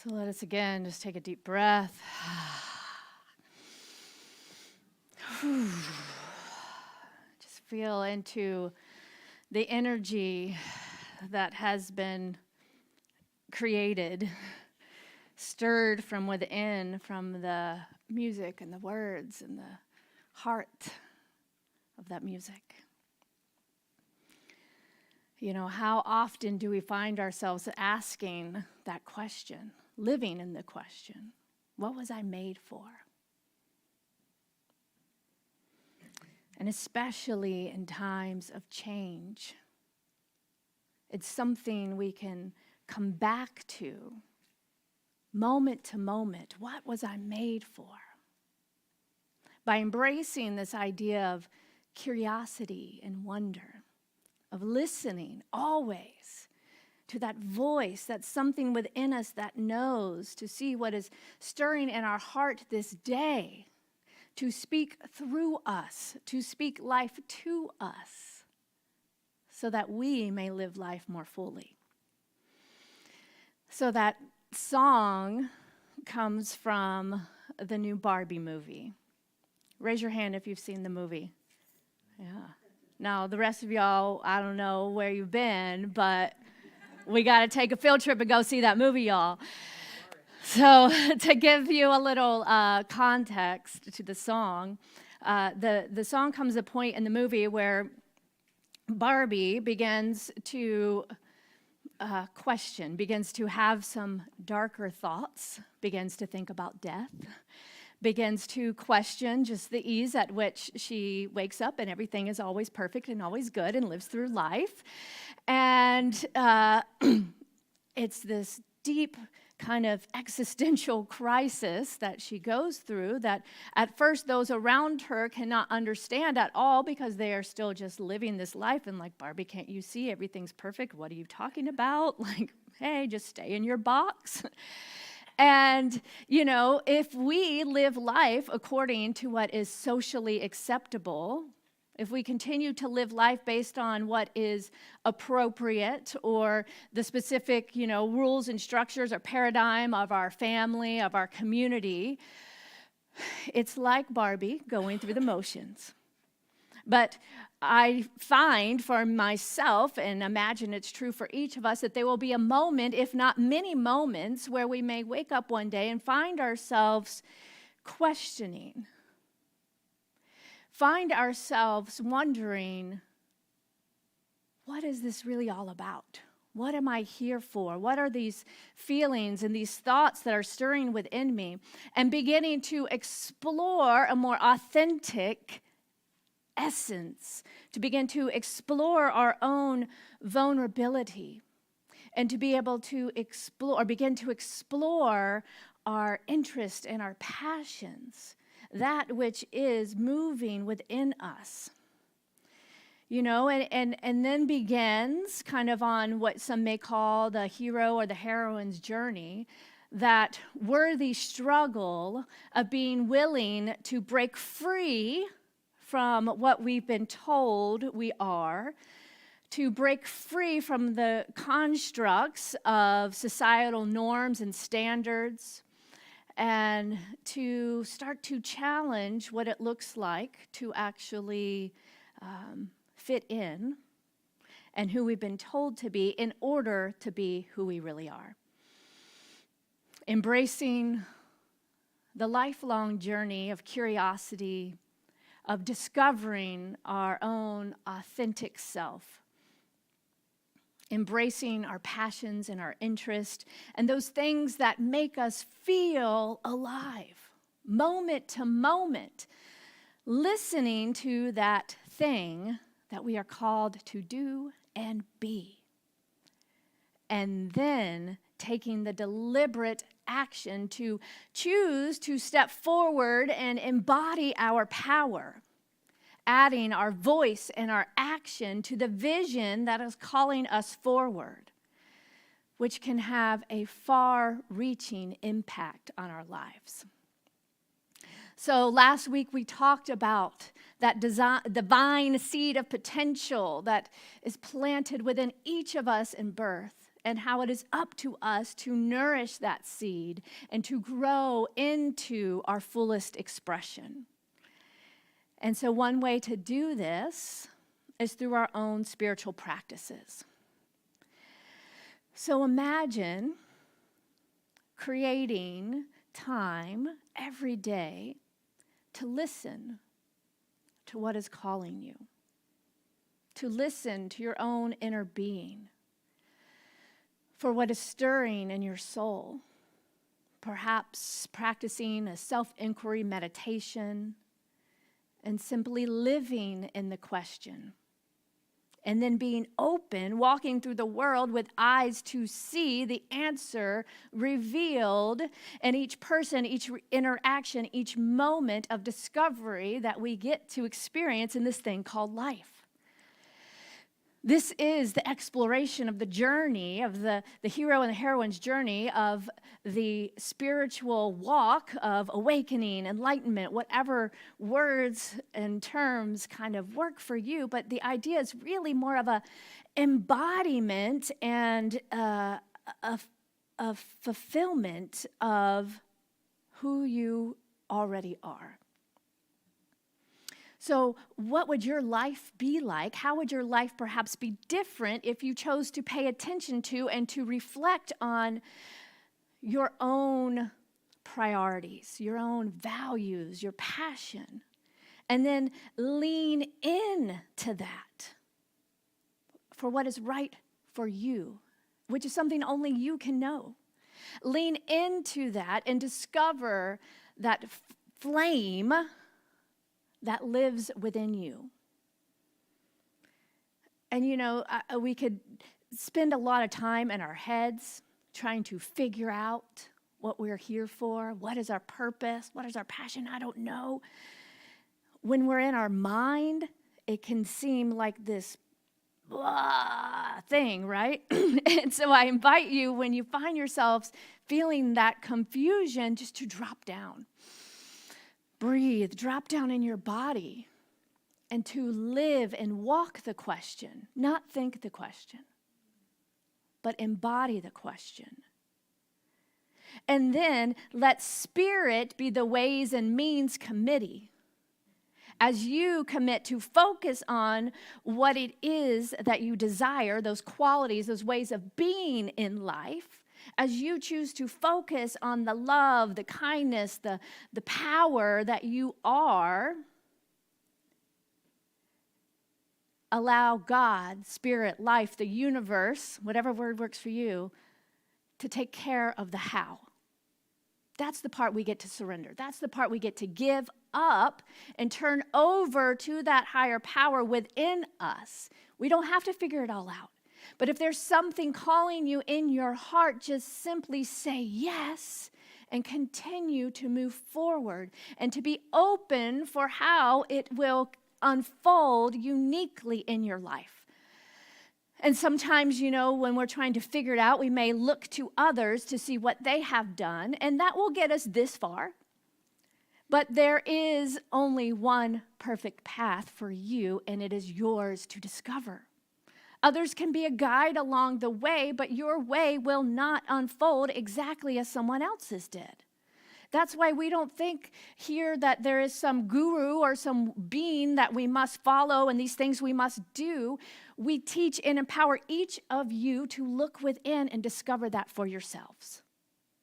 So let us again just take a deep breath. Just feel into the energy that has been created, stirred from within, from the music and the words and the heart of that music. You know, how often do we find ourselves asking that question, living in the question, what was I made for? And especially in times of change, it's something we can come back to moment. What was I made for? By embracing this idea of curiosity and wonder, of listening always to that voice, that's something within us that knows, to see what is stirring in our heart this day, to speak through us, to speak life to us, so that we may live life more fully. So that song comes from the new Barbie movie. Raise your hand if you've seen the movie. Yeah. Now, the rest of y'all, I don't know where you've been, but we got to take a field trip and go see that movie, y'all. So to give you a little context to the song, the song comes a point in the movie where Barbie begins to question, begins to have some darker thoughts, begins to think about death, begins to question just the ease at which she wakes up and everything is always perfect and always good and lives through life. And it's this deep kind of existential crisis that she goes through that at first those around her cannot understand at all, because they are still just living this life and like, Barbie, can't you see everything's perfect? What are you talking about? Like, hey, just stay in your box. And, you know, if we live life according to what is socially acceptable, if we continue to live life based on what is appropriate or the specific, you know, rules and structures or paradigm of our family, of our community, it's like Barbie going through the motions. But I find for myself, and imagine it's true for each of us, that there will be a moment, if not many moments, where we may wake up one day and find ourselves questioning, find ourselves wondering, what is this really all about? What am I here for? What are these feelings and these thoughts that are stirring within me? And beginning to explore a more authentic essence, to begin to explore our own vulnerability, and to be able to explore, or begin to explore our interest and our passions, that which is moving within us. You know, and then begins kind of on what some may call the hero or the heroine's journey, that worthy struggle of being willing to break free from what we've been told we are, to break free from the constructs of societal norms and standards, and to start to challenge what it looks like to actually fit in and who we've been told to be in order to be who we really are. Embracing the lifelong journey of curiosity, of discovering our own authentic self, embracing our passions and our interest, and those things that make us feel alive, moment to moment, listening to that thing that we are called to do and be, and then taking the deliberate action to choose to step forward and embody our power, adding our voice and our action to the vision that is calling us forward, which can have a far-reaching impact on our lives. So last week we talked about that divine seed of potential that is planted within each of us in birth, and how it is up to us to nourish that seed and to grow into our fullest expression. And so one way to do this is through our own spiritual practices. So imagine creating time every day to listen to what is calling you, to listen to your own inner being, for what is stirring in your soul, perhaps practicing a self-inquiry meditation and simply living in the question. And then being open, walking through the world with eyes to see the answer revealed in each person, each interaction, each moment of discovery that we get to experience in this thing called life. This is the exploration of the journey of the hero and the heroine's journey of the spiritual walk of awakening, enlightenment, whatever words and terms kind of work for you. But the idea is really more of a embodiment and a fulfillment of who you already are. So what would your life be like? How would your life perhaps be different if you chose to pay attention to and to reflect on your own priorities, your own values, your passion, and then lean in to that for what is right for you, which is something only you can know. Lean into that and discover that flame that lives within you. And we could spend a lot of time in our heads trying to figure out what we're here for, what is our purpose, what is our passion, I don't know. When we're in our mind, it can seem like this blah thing, right? And so I invite you, when you find yourselves feeling that confusion, just to drop down. Breathe, drop down in your body, and to live and walk the question, not think the question, but embody the question. And then let spirit be the ways and means committee. As you commit to focus on what it is that you desire, those qualities, those ways of being in life, as you choose to focus on the love, the kindness, the power that you are, allow God, spirit, life, the universe, whatever word works for you, to take care of the how. That's the part we get to surrender. That's the part we get to give up and turn over to that higher power within us. We don't have to figure it all out. But if there's something calling you in your heart, just simply say yes and continue to move forward and to be open for how it will unfold uniquely in your life. And sometimes, when we're trying to figure it out, we may look to others to see what they have done, and that will get us this far. But there is only one perfect path for you, and it is yours to discover. Others can be a guide along the way, but your way will not unfold exactly as someone else's did. That's why we don't think here that there is some guru or some being that we must follow and these things we must do. We teach and empower each of you to look within and discover that for yourselves.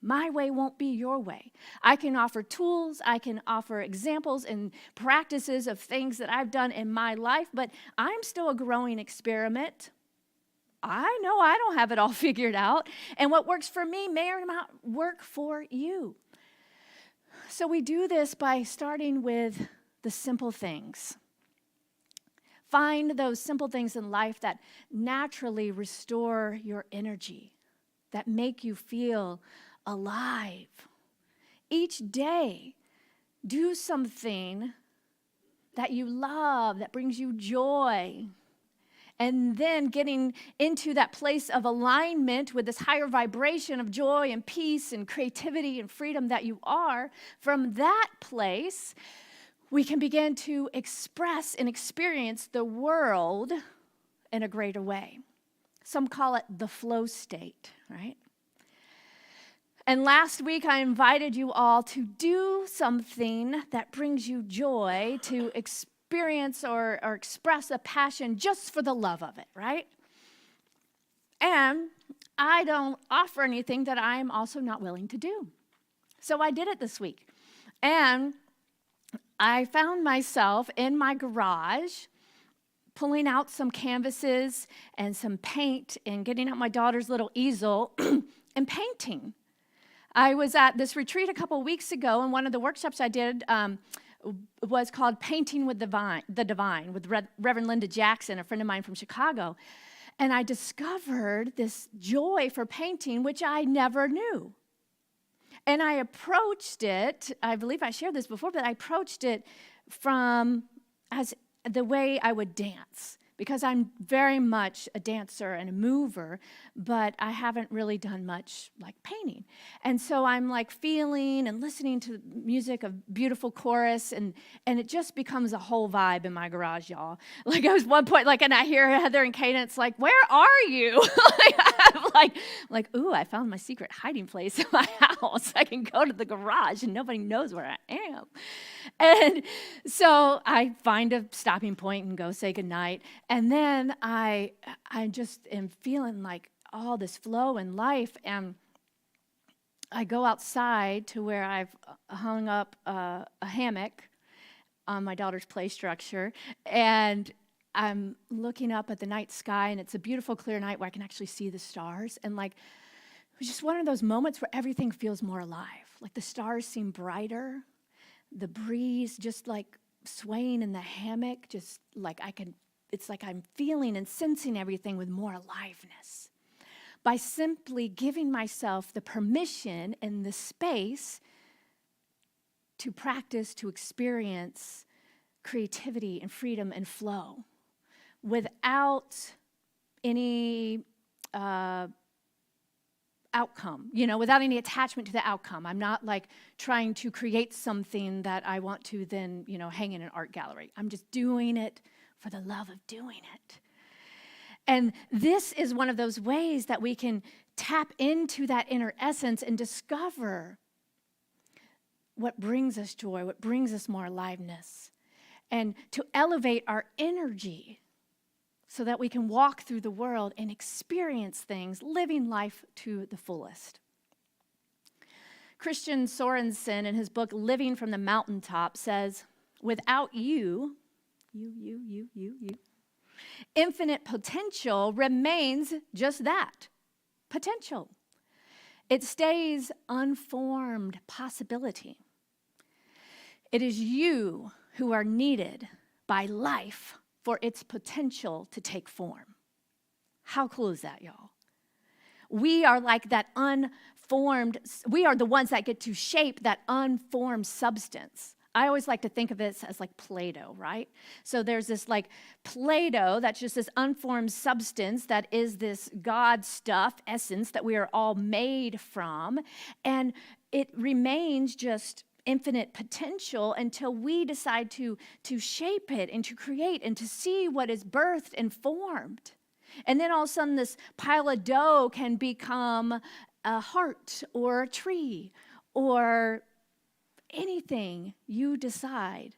My way won't be your way. I can offer tools, I can offer examples and practices of things that I've done in my life, but I'm still a growing experiment. I know I don't have it all figured out, and what works for me may or may not work for you. So we do this by starting with the simple things. Find those simple things in life that naturally restore your energy, that make you feel alive. Each day, do something that you love, that brings you joy. And then getting into that place of alignment with this higher vibration of joy and peace and creativity and freedom that you are, from that place, we can begin to express and experience the world in a greater way. Some call it the flow state, right? And last week, I invited you all to do something that brings you joy, to experience or express a passion just for the love of it, right? And I don't offer anything that I'm also not willing to do. So I did it this week. And I found myself in my garage pulling out some canvases and some paint and getting out my daughter's little easel and painting. I was at this retreat a couple weeks ago, and one of the workshops I did was called Painting with the Divine with Reverend Linda Jackson, a friend of mine from Chicago. And I discovered this joy for painting, which I never knew. And I approached it, I believe I shared this before, but I approached it from as the way I would dance, because I'm very much a dancer and a mover, but I haven't really done much like painting. And so I'm like feeling and listening to music of beautiful chorus, and it just becomes a whole vibe in my garage, y'all. Like I was one point, like, and I hear Heather and Cadence like, "Where are you?" like, ooh, I found my secret hiding place in my house. I can go to the garage and nobody knows where I am. And so I find a stopping point and go say goodnight. And then I just am feeling like all this flow in life. And I go outside to where I've hung up a hammock on my daughter's play structure. And I'm looking up at the night sky, and it's a beautiful, clear night where I can actually see the stars. And like, it was just one of those moments where everything feels more alive. Like the stars seem brighter. The breeze just like swaying in the hammock, just like it's like I'm feeling and sensing everything with more aliveness. By simply giving myself the permission and the space to practice, to experience creativity and freedom and flow without any outcome, without any attachment to the outcome. I'm not like trying to create something that I want to then, hang in an art gallery. I'm just doing it for the love of doing it. And this is one of those ways that we can tap into that inner essence and discover what brings us joy, what brings us more aliveness, and to elevate our energy so that we can walk through the world and experience things, living life to the fullest. Christian Sorensen, in his book, Living from the Mountaintop, says, without you, infinite potential remains just that, potential. It stays unformed possibility. It is you who are needed by life for its potential to take form. How cool is that, y'all? We are like that unformed, we are the ones that get to shape that unformed substance. I always like to think of it as like Play-Doh, right? So there's this like Play-Doh that's just this unformed substance that is this God stuff, essence that we are all made from. And it remains just infinite potential until we decide to shape it and to create and to see what is birthed and formed. And then all of a sudden this pile of dough can become a heart or a tree or anything you decide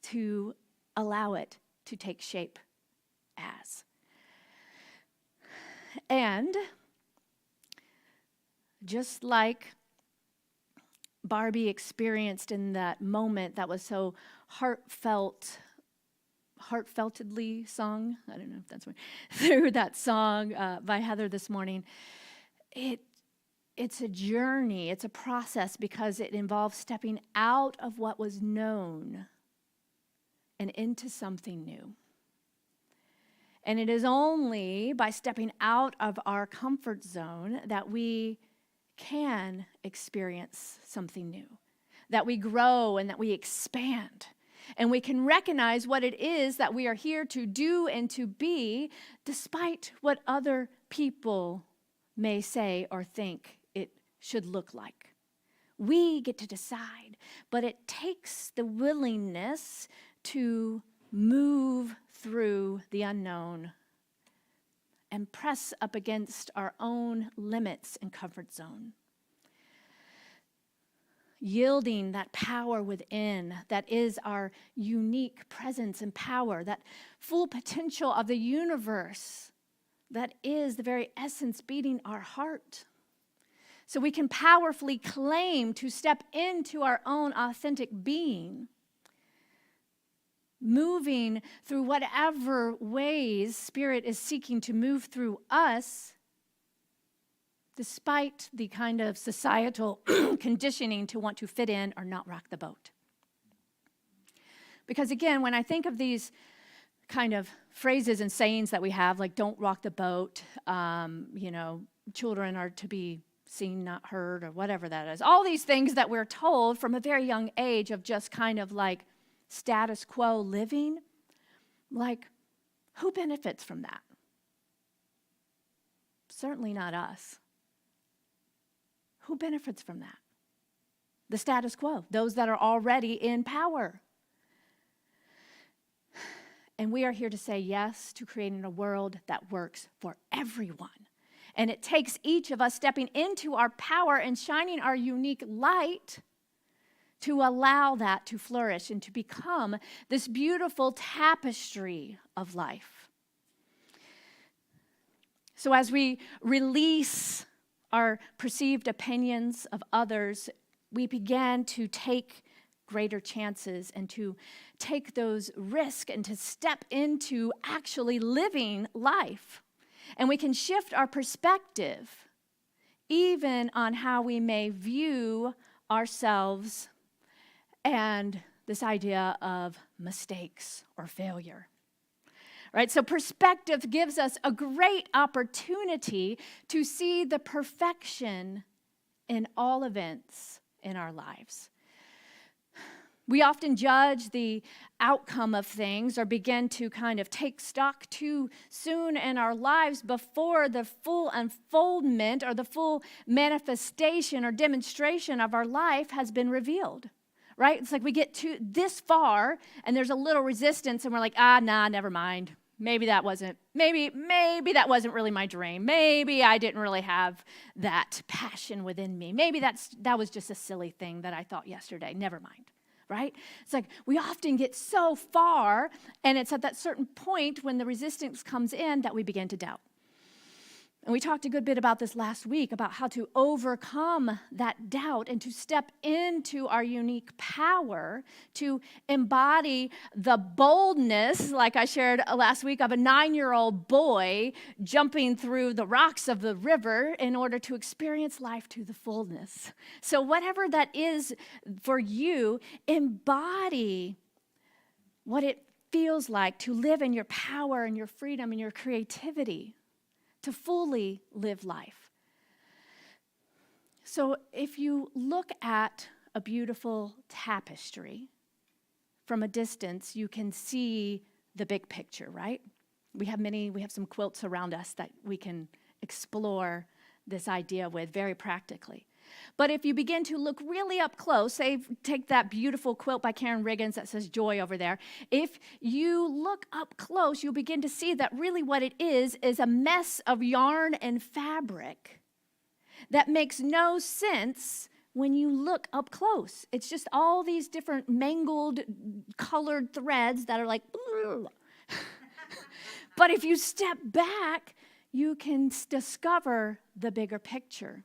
to allow it to take shape as. And just like Barbie experienced in that moment that was so heartfeltedly sung, I don't know if that's right, through that song by Heather this morning, it's a journey, it's a process because it involves stepping out of what was known and into something new. And it is only by stepping out of our comfort zone that we can experience something new, that we grow and that we expand. And we can recognize what it is that we are here to do and to be, despite what other people may say or think it should look like. We get to decide, but it takes the willingness to move through the unknown and press up against our own limits and comfort zone. Yielding that power within that is our unique presence and power, that full potential of the universe that is the very essence beating our heart. So we can powerfully claim to step into our own authentic being, moving through whatever ways Spirit is seeking to move through us, despite the kind of societal conditioning to want to fit in or not rock the boat. Because again, when I think of these kind of phrases and sayings that we have, like don't rock the boat, children are to be seen, not heard, or whatever that is. All these things that we're told from a very young age of just kind of like status quo living, like who benefits from that? Certainly not us. Who benefits from that? The status quo, those that are already in power. And we are here to say yes to creating a world that works for everyone. And it takes each of us stepping into our power and shining our unique light to allow that to flourish and to become this beautiful tapestry of life. So as we release our perceived opinions of others, we began to take greater chances and to take those risks and to step into actually living life. And we can shift our perspective even on how we may view ourselves and this idea of mistakes or failure. Right? So perspective gives us a great opportunity to see the perfection in all events in our lives. We often judge the outcome of things or begin to kind of take stock too soon in our lives before the full unfoldment or the full manifestation or demonstration of our life has been revealed. Right? It's like we get to this far and there's a little resistance and we're like, never mind. Maybe that wasn't really my dream. Maybe I didn't really have that passion within me. Maybe that was just a silly thing that I thought yesterday. Never mind. Right? It's like we often get so far and it's at that certain point when the resistance comes in that we begin to doubt. And we talked a good bit about this last week, about how to overcome that doubt and to step into our unique power, to embody the boldness, like I shared last week, of a 9-year-old boy jumping through the rocks of the river in order to experience life to the fullness. So whatever that is for you, embody what it feels like to live in your power and your freedom and your creativity, to fully live life. So if you look at a beautiful tapestry from a distance, you can see the big picture, right? We have some quilts around us that we can explore this idea with very practically. But if you begin to look really up close, say take that beautiful quilt by Karen Riggins that says joy over there. If you look up close, you'll begin to see that really what it is a mess of yarn and fabric that makes no sense when you look up close. It's just all these different mangled colored threads that are like, but if you step back, you can discover the bigger picture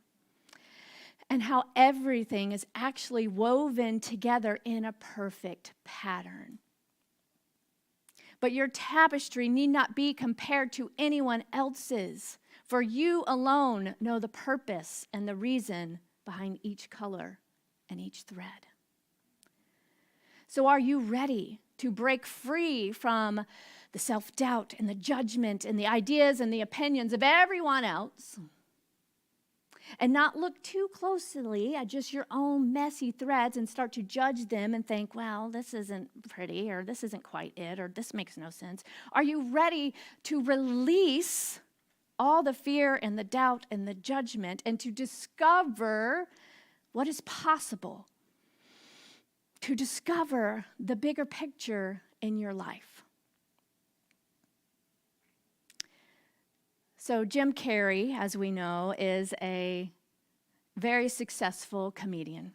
and how everything is actually woven together in a perfect pattern. But your tapestry need not be compared to anyone else's, for you alone know the purpose and the reason behind each color and each thread. So are you ready to break free from the self-doubt and the judgment and the ideas and the opinions of everyone else, and not look too closely at just your own messy threads and start to judge them and think, well, this isn't pretty, or this isn't quite it, or this makes no sense? Are you ready to release all the fear and the doubt and the judgment and to discover what is possible, to discover the bigger picture in your life? So Jim Carrey, as we know, is a very successful comedian.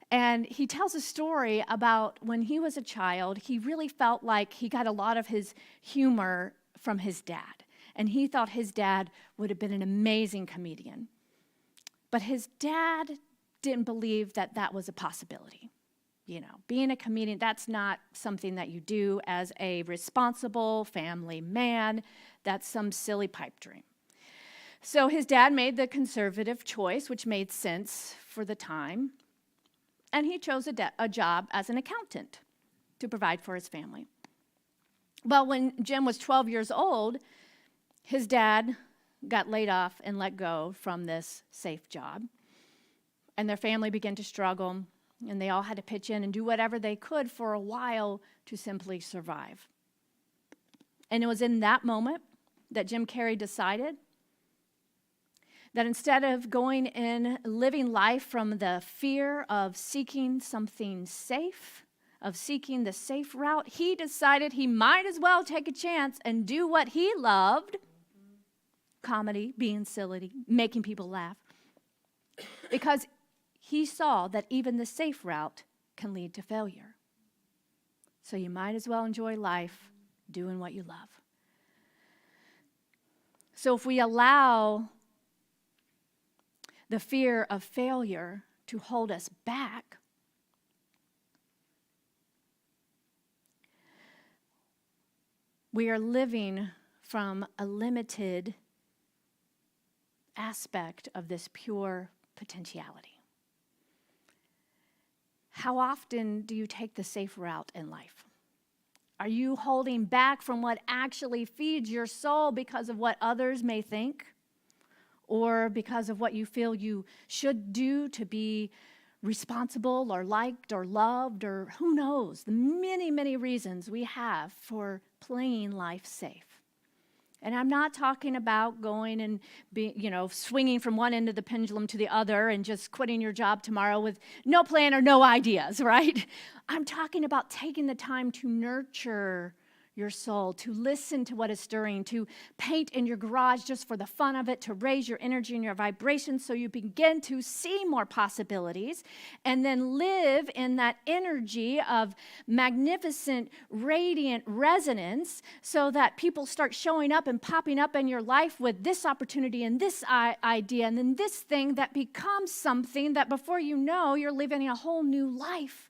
And he tells a story about when he was a child, he really felt like he got a lot of his humor from his dad. And he thought his dad would have been an amazing comedian. But his dad didn't believe that that was a possibility. You know, being a comedian, that's not something that you do as a responsible family man. That's some silly pipe dream. So his dad made the conservative choice, which made sense for the time. And he chose a job as an accountant to provide for his family. Well, when Jim was 12 years old, his dad got laid off and let go from this safe job. And their family began to struggle, and they all had to pitch in and do whatever they could for a while to simply survive. And it was in that moment that Jim Carrey decided that instead of going in living life from the fear of seeking something safe, of seeking the safe route, he decided he might as well take a chance and do what he loved, comedy, being silly, making people laugh, because he saw that even the safe route can lead to failure. So you might as well enjoy life doing what you love. So if we allow the fear of failure to hold us back, we are living from a limited aspect of this pure potentiality. How often do you take the safe route in life? Are you holding back from what actually feeds your soul because of what others may think? Or because of what you feel you should do to be responsible or liked or loved, or who knows, the many, many reasons we have for playing life safe. And I'm not talking about going and swinging from one end of the pendulum to the other and just quitting your job tomorrow with no plan or no ideas, right? I'm talking about taking the time to nurture your soul, to listen to what is stirring, to paint in your garage just for the fun of it, to raise your energy and your vibration so you begin to see more possibilities, and then live in that energy of magnificent, radiant resonance so that people start showing up and popping up in your life with this opportunity and this idea and then this thing that becomes something that before you know, you're living a whole new life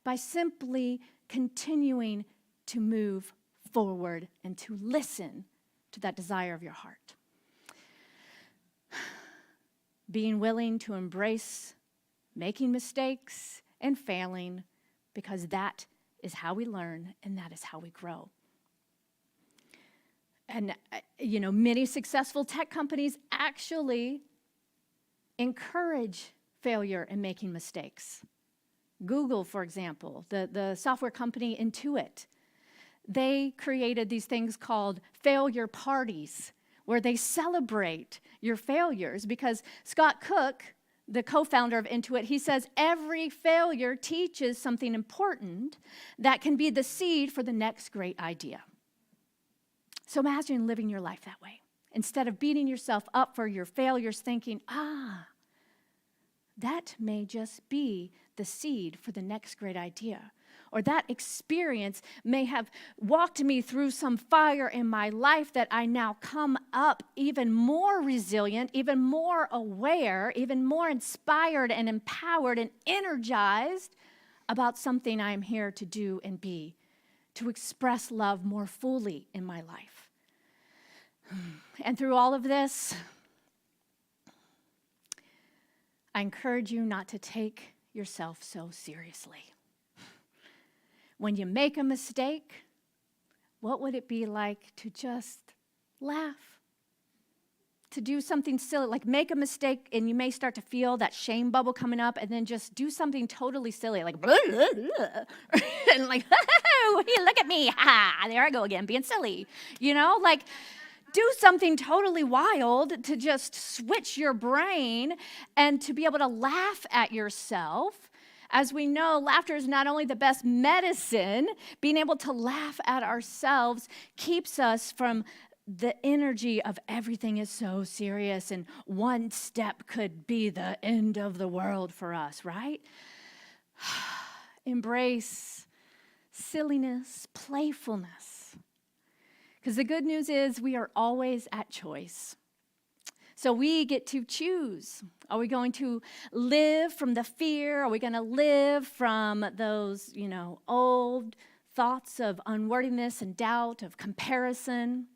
by simply continuing to move forward and to listen to that desire of your heart. Being willing to embrace making mistakes and failing, because that is how we learn and that is how we grow. And, many successful tech companies actually encourage failure and making mistakes. Google, for example, the software company Intuit, they created these things called failure parties where they celebrate your failures, because Scott Cook, the co-founder of Intuit, he says every failure teaches something important that can be the seed for the next great idea. So imagine living your life that way. Instead of beating yourself up for your failures, thinking, that may just be the seed for the next great idea. Or that experience may have walked me through some fire in my life that I now come up even more resilient, even more aware, even more inspired and empowered and energized about something I'm here to do and be, to express love more fully in my life. And through all of this, I encourage you not to take yourself so seriously. When you make a mistake, what would it be like to just laugh? To do something silly, like make a mistake and you may start to feel that shame bubble coming up, and then just do something totally silly, like, blah, blah, blah, and like, look at me, there I go again, being silly. Do something totally wild to just switch your brain and to be able to laugh at yourself. As we know, laughter is not only the best medicine, being able to laugh at ourselves keeps us from the energy of everything is so serious and one step could be the end of the world for us, right? Embrace silliness, playfulness. Because the good news is we are always at choice. So we get to choose. Are we going to live from the fear? Are we going to live from those, old thoughts of unworthiness and doubt, of comparison?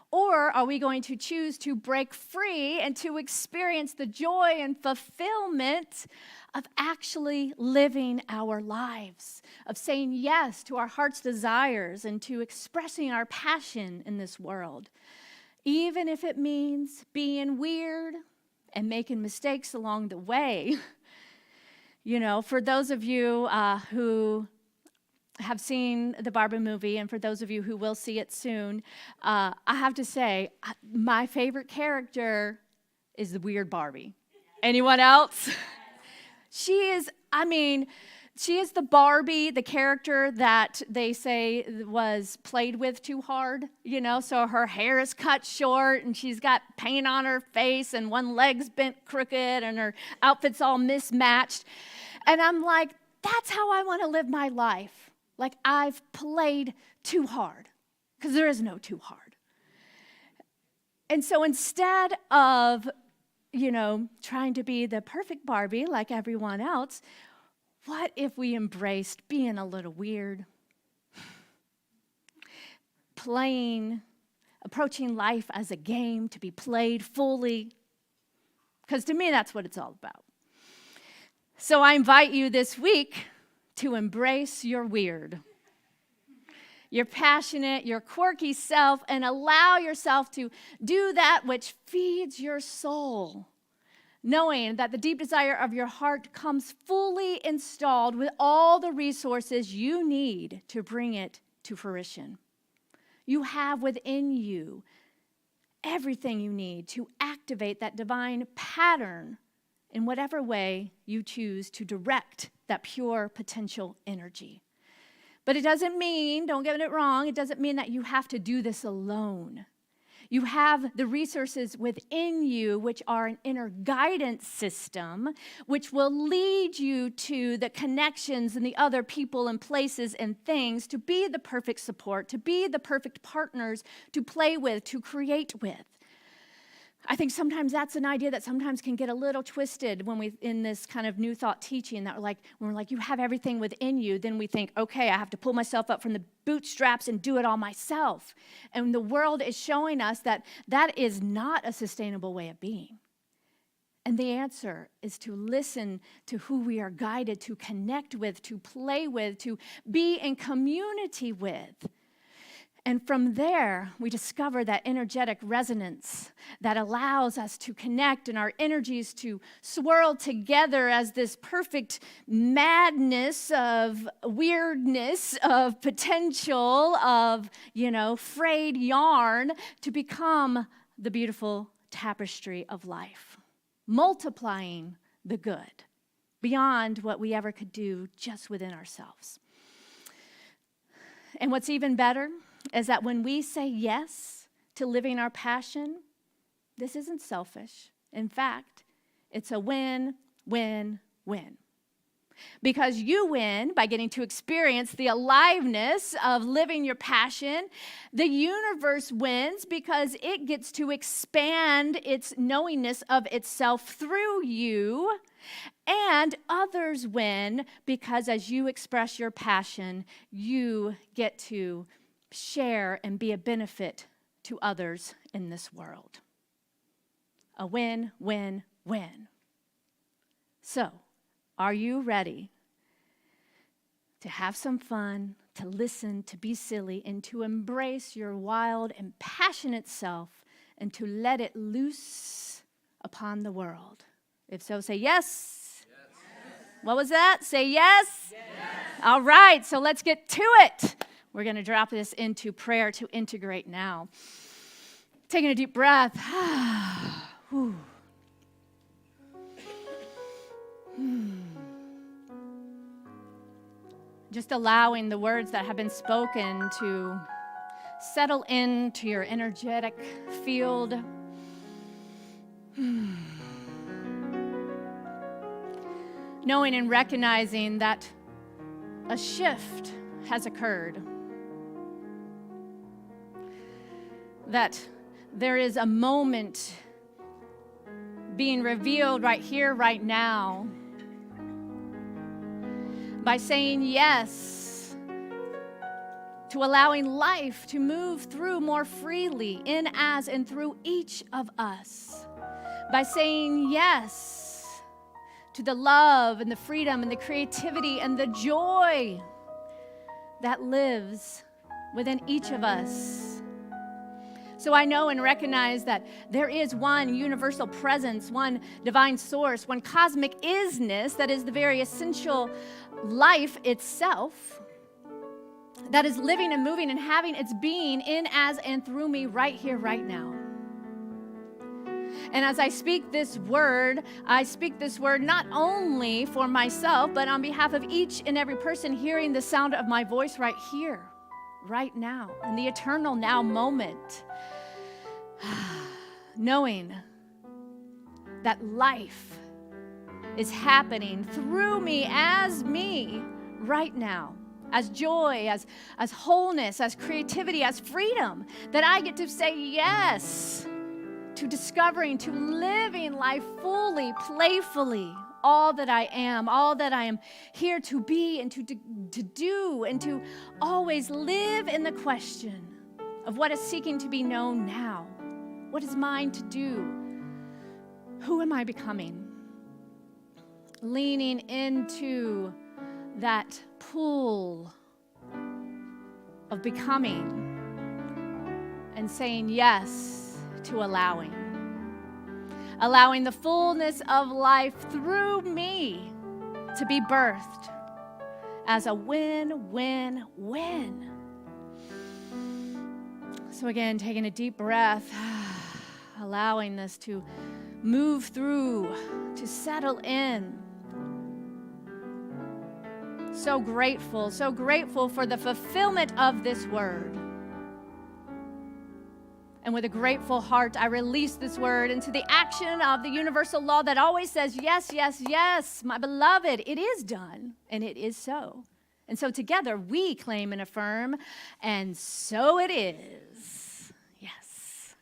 Or are we going to choose to break free and to experience the joy and fulfillment of actually living our lives, of saying yes to our heart's desires and to expressing our passion in this world? Even if it means being weird and making mistakes along the way. For those of you who have seen the Barbie movie, and for those of you who will see it soon, I have to say, my favorite character is the weird Barbie. Anyone else? She is the Barbie, the character that they say was played with too hard, so her hair is cut short and she's got paint on her face and one leg's bent crooked and her outfit's all mismatched. And I'm like, that's how I want to live my life. Like I've played too hard, because there is no too hard. And so instead of, trying to be the perfect Barbie like everyone else, what if we embraced being a little weird? Approaching life as a game to be played fully. Because to me, that's what it's all about. So I invite you this week to embrace your weird, your passionate, your quirky self, and allow yourself to do that which feeds your soul, knowing that the deep desire of your heart comes fully installed with all the resources you need to bring it to fruition. You have within you everything you need to activate that divine pattern in whatever way you choose to direct that pure potential energy. But it doesn't mean, don't get it wrong, it doesn't mean that you have to do this alone. You have the resources within you, which are an inner guidance system, which will lead you to the connections and the other people and places and things to be the perfect support, to be the perfect partners to play with, to create with. I think sometimes that's an idea that sometimes can get a little twisted when we, in this kind of new thought teaching, that when we're like, you have everything within you, then we think, okay, I have to pull myself up from the bootstraps and do it all myself. And the world is showing us that that is not a sustainable way of being. And the answer is to listen to who we are guided to connect with, to play with, to be in community with. And from there, we discover that energetic resonance that allows us to connect and our energies to swirl together as this perfect madness of weirdness, of potential, of, frayed yarn to become the beautiful tapestry of life, multiplying the good beyond what we ever could do just within ourselves. And what's even better is that when we say yes to living our passion, this isn't selfish. In fact, it's a win, win, win. Because you win by getting to experience the aliveness of living your passion. The universe wins because it gets to expand its knowingness of itself through you. And others win because as you express your passion, you get to share and be a benefit to others in this world. A win, win, win. So, are you ready to have some fun, to listen, to be silly, and to embrace your wild and passionate self and to let it loose upon the world? If so, say yes. Yes. What was that? Say yes. Yes. All right, so let's get to it. We're going to drop this into prayer to integrate now. Taking a deep breath. Just allowing the words that have been spoken to settle into your energetic field. Knowing and recognizing that a shift has occurred. That there is a moment being revealed right here, right now, by saying yes to allowing life to move through more freely in, as, and through each of us. By saying yes to the love and the freedom and the creativity and the joy that lives within each of us. So I know and recognize that there is one universal presence, one divine source, one cosmic isness that is the very essential life itself, that is living and moving and having its being in, as, and through me right here, right now. And as I speak this word not only for myself, but on behalf of each and every person hearing the sound of my voice right here, right now, in the eternal now moment. Knowing that life is happening through me right now, as joy, as wholeness, as creativity, as freedom, that I get to say yes to discovering, to living life fully, playfully, all that I am here to be and to do, and to always live in the question of what is seeking to be known now. What is mine to do? Who am I becoming? Leaning into that pool of becoming and saying yes to allowing the fullness of life through me to be birthed as a win-win-win. So again, taking a deep breath, allowing this to move through, to settle in. So grateful for the fulfillment of this word. And with a grateful heart, I release this word into the action of the universal law that always says, yes, yes, yes, my beloved, it is done, and it is so. And so together we claim and affirm, and so it is. Yes.